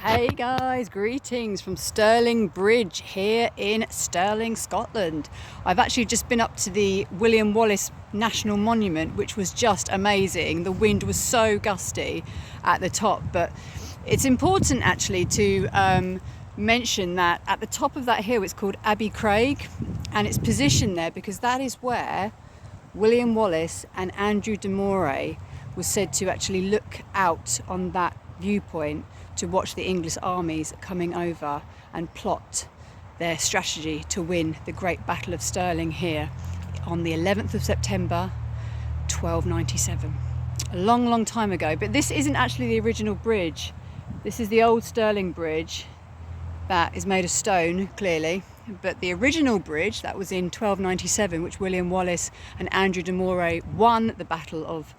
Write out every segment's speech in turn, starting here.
Hey guys, greetings from Stirling Bridge here in Stirling, Scotland. I've actually just been up to the William Wallace National Monument, which was just amazing. The wind was so gusty at the top, but it's important actually to mention that at the top of that hill it's called Abbey Craig, and it's positioned there because that is where William Wallace and Andrew de Moray was said to actually look out on that viewpoint to watch the English armies coming over and plot their strategy to win the Great Battle of Stirling here on the 11th of September 1297. A long time ago, but this isn't actually the original bridge. This is the old Stirling Bridge that is made of stone, clearly, but the original bridge that was in 1297, which William Wallace and Andrew de Moray won the Battle of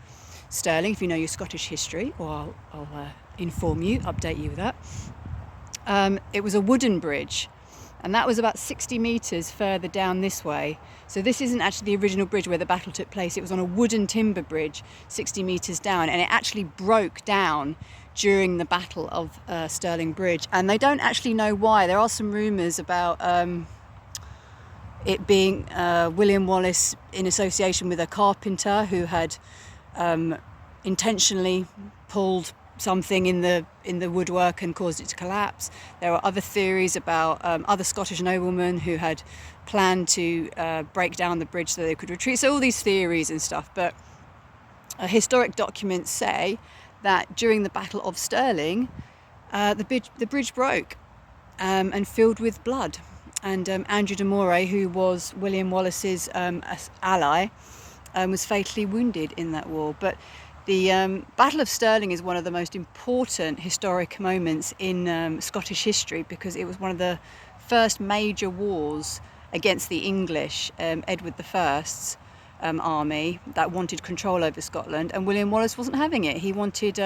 Stirling. If you know your Scottish history, or I'll inform you, update you with that. It was a wooden bridge, and that was about 60 metres further down this way. So this isn't actually the original bridge where the battle took place. It was on a wooden timber bridge 60 metres down, and it actually broke down during the Battle of Stirling Bridge, and they don't actually know why. There are some rumours about it being William Wallace in association with a carpenter who had intentionally pulled something in the woodwork and caused it to collapse. There are other theories about other Scottish noblemen who had planned to break down the bridge so they could retreat. So all these theories and stuff, but historic documents say that during the Battle of Stirling, the bridge broke and filled with blood. And Andrew de Moray, who was William Wallace's ally, was fatally wounded in that war. But the Battle of Stirling is one of the most important historic moments in Scottish history, because it was one of the first major wars against the English, Edward I's army that wanted control over Scotland, and William Wallace wasn't having it. He wanted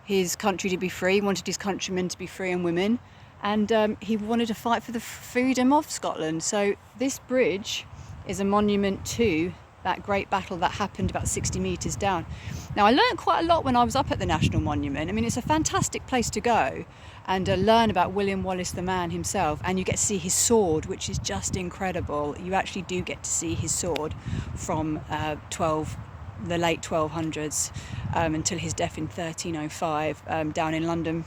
his country to be free, wanted his countrymen to be free and women, and he wanted to fight for the freedom of Scotland. So this bridge is a monument to that great battle that happened about 60 metres down. Now, I learned quite a lot when I was up at the National Monument. I mean, it's a fantastic place to go and learn about William Wallace, the man himself, and you get to see his sword, which is just incredible. You actually do get to see his sword from the late 1200s until his death in 1305 down in London,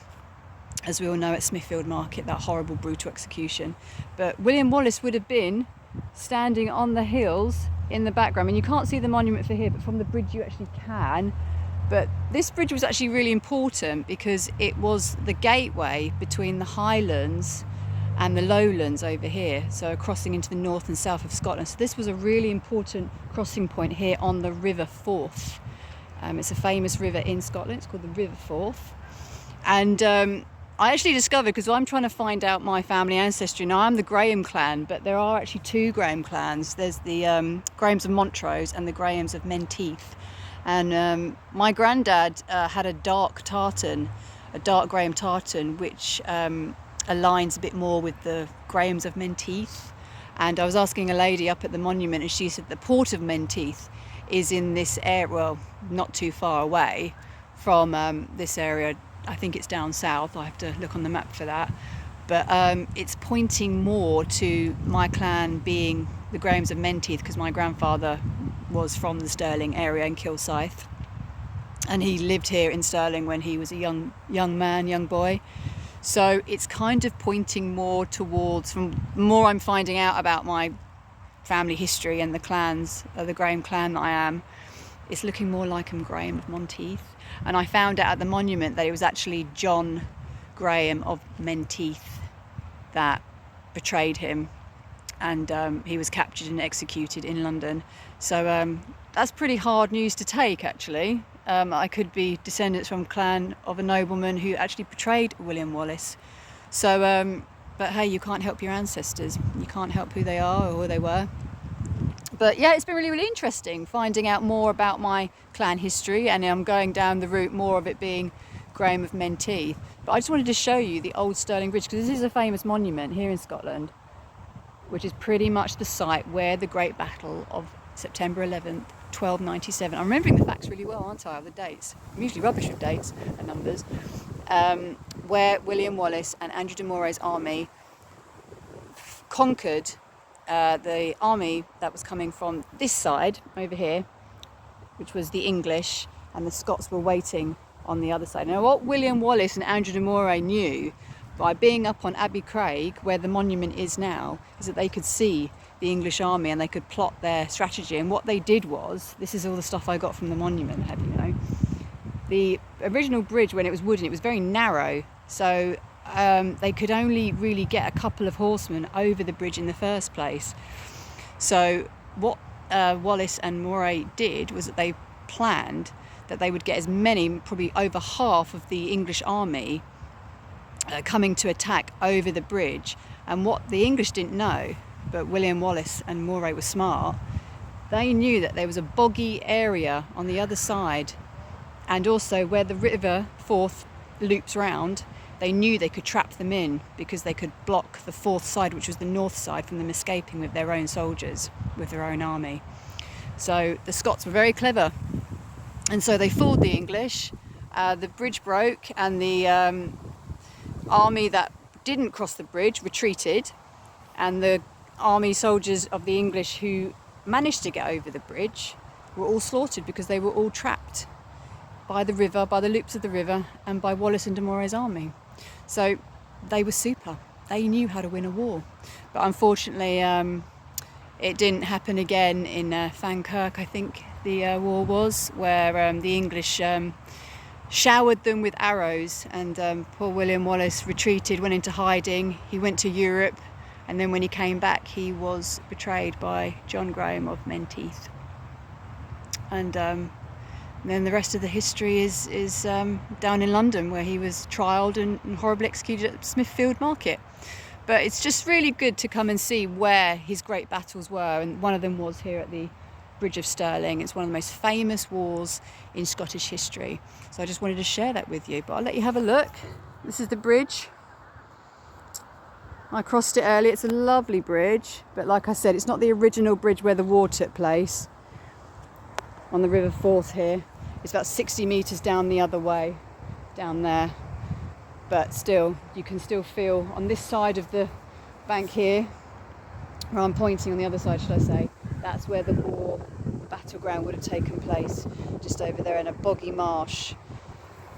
as we all know, at Smithfield Market, that horrible, brutal execution. But William Wallace would have been standing on the hills in the background. I mean, you can't see the monument for here, but from the bridge you actually can. But this bridge was actually really important because it was the gateway between the Highlands and the Lowlands over here, so crossing into the north and south of Scotland. So this was a really important crossing point here on the River Forth. It's a famous river in Scotland. It's called the River Forth. And I actually discovered, because I'm trying to find out my family ancestry. Now, I'm the Graham clan, but there are actually two Graham clans. There's the Grahams of Montrose and the Grahams of Menteith. And my granddad had a dark Graham tartan, which aligns a bit more with the Grahams of Menteith. And I was asking a lady up at the monument, and she said the port of Menteith is in this area, well, not too far away from this area. I think it's down south. I have to look on the map for that. But it's pointing more to my clan being the Grahams of Menteith, because my grandfather was from the Stirling area in Kilsyth, and he lived here in Stirling when he was a young boy. So it's kind of pointing more towards, from the more I'm finding out about my family history and the clans, the Graham clan that I am, it's looking more like I'm Graham of Monteith. And I found out at the monument that it was actually John Graham of Menteith that betrayed him, and he was captured and executed in London. So that's pretty hard news to take, actually. I could be descendants from a clan of a nobleman who actually betrayed William Wallace. So, but hey, you can't help your ancestors. You can't help who they are or who they were. But yeah, it's been really interesting finding out more about my clan history, and I'm going down the route more of it being Graham of Menteith. But I just wanted to show you the old Stirling Bridge, because this is a famous monument here in Scotland, which is pretty much the site where the Great Battle of September 11th, 1297. I'm remembering the facts really well, aren't I, of the dates? I'm usually rubbish with dates and numbers. where William Wallace and Andrew de Moret's army conquered the army that was coming from this side over here, which was the English, and the Scots were waiting on the other side. Now, what William Wallace and Andrew de Moret knew by being up on Abbey Craig, where the monument is now, is that they could see the English army and they could plot their strategy. And what they did was, this is all the stuff I got from the monument, the original bridge, when it was wooden, it was very narrow, so they could only really get a couple of horsemen over the bridge in the first place. So what Wallace and Moray did was that they planned that they would get as many, probably over half of the English army coming to attack over the bridge. And what the English didn't know, but William Wallace and Moray were smart, they knew that there was a boggy area on the other side, and also where the river Forth loops round, they knew they could trap them in because they could block the Forth side, which was the north side, from them escaping with their own soldiers, with their own army. So the Scots were very clever, and so they fooled the English. The bridge broke, and the army that didn't cross the bridge retreated, and the army soldiers of the English who managed to get over the bridge were all slaughtered because they were all trapped by the river, by the loops of the river, and by Wallace and de Moret's army. So they were super. They knew how to win a war. But unfortunately, it didn't happen again in Falkirk, I think the war was, where the English showered them with arrows, and poor William Wallace retreated, went into hiding. He went to Europe, and then when he came back, he was betrayed by John Graham of Menteith. And then the rest of the history is down in London, where he was trialled and horribly executed at Smithfield Market. But it's just really good to come and see where his great battles were, and one of them was here at the Bridge of Stirling. It's one of the most famous wars in Scottish history. So I just wanted to share that with you, but I'll let you have a look. This is the bridge. I crossed it earlier. It's a lovely bridge, but like I said, it's not the original bridge where the war took place on the River Forth here. It's about 60 metres down the other way, down there. But still, you can still feel on this side of the bank here, where I'm pointing on the other side, should I say, that's where the war battleground would have taken place, just over there in a boggy marsh,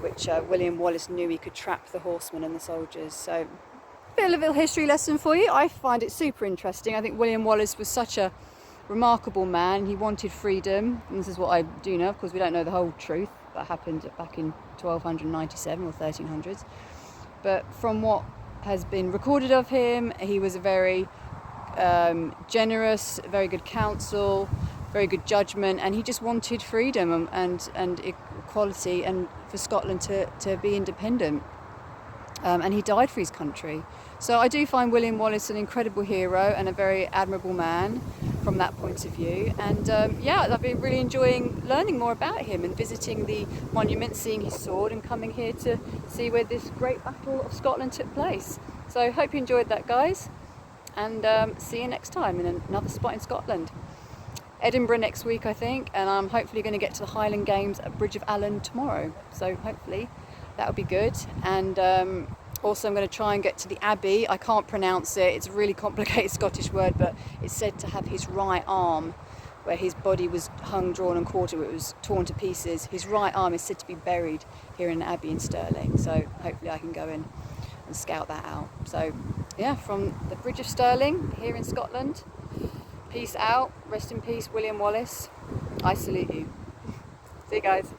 which William Wallace knew he could trap the horsemen and the soldiers. So, a little history lesson for you. I find it super interesting. I think William Wallace was such a remarkable man. He wanted freedom, and this is what I do know. Of course, we don't know the whole truth that happened back in 1297 or 1300s. But from what has been recorded of him, he was a very generous, very good counsel, very good judgment, and he just wanted freedom and equality, and for Scotland to be independent. And he died for his country. So I do find William Wallace an incredible hero and a very admirable man from that point of view. And I've been really enjoying learning more about him and visiting the monument, seeing his sword, and coming here to see where this great battle of Scotland took place. So hope you enjoyed that, guys, and see you next time in another spot in Scotland. Edinburgh next week, I think, and I'm hopefully going to get to the Highland Games at Bridge of Allen tomorrow. So hopefully that'll be good. And also I'm going to try and get to the Abbey. I can't pronounce it. It's a really complicated Scottish word, but it's said to have his right arm, where his body was hung, drawn and quartered, where it was torn to pieces. His right arm is said to be buried here in the Abbey in Stirling. So hopefully I can go in and scout that out. So yeah, from the Bridge of Stirling here in Scotland, peace out. Rest in peace, William Wallace. I salute you. See you guys.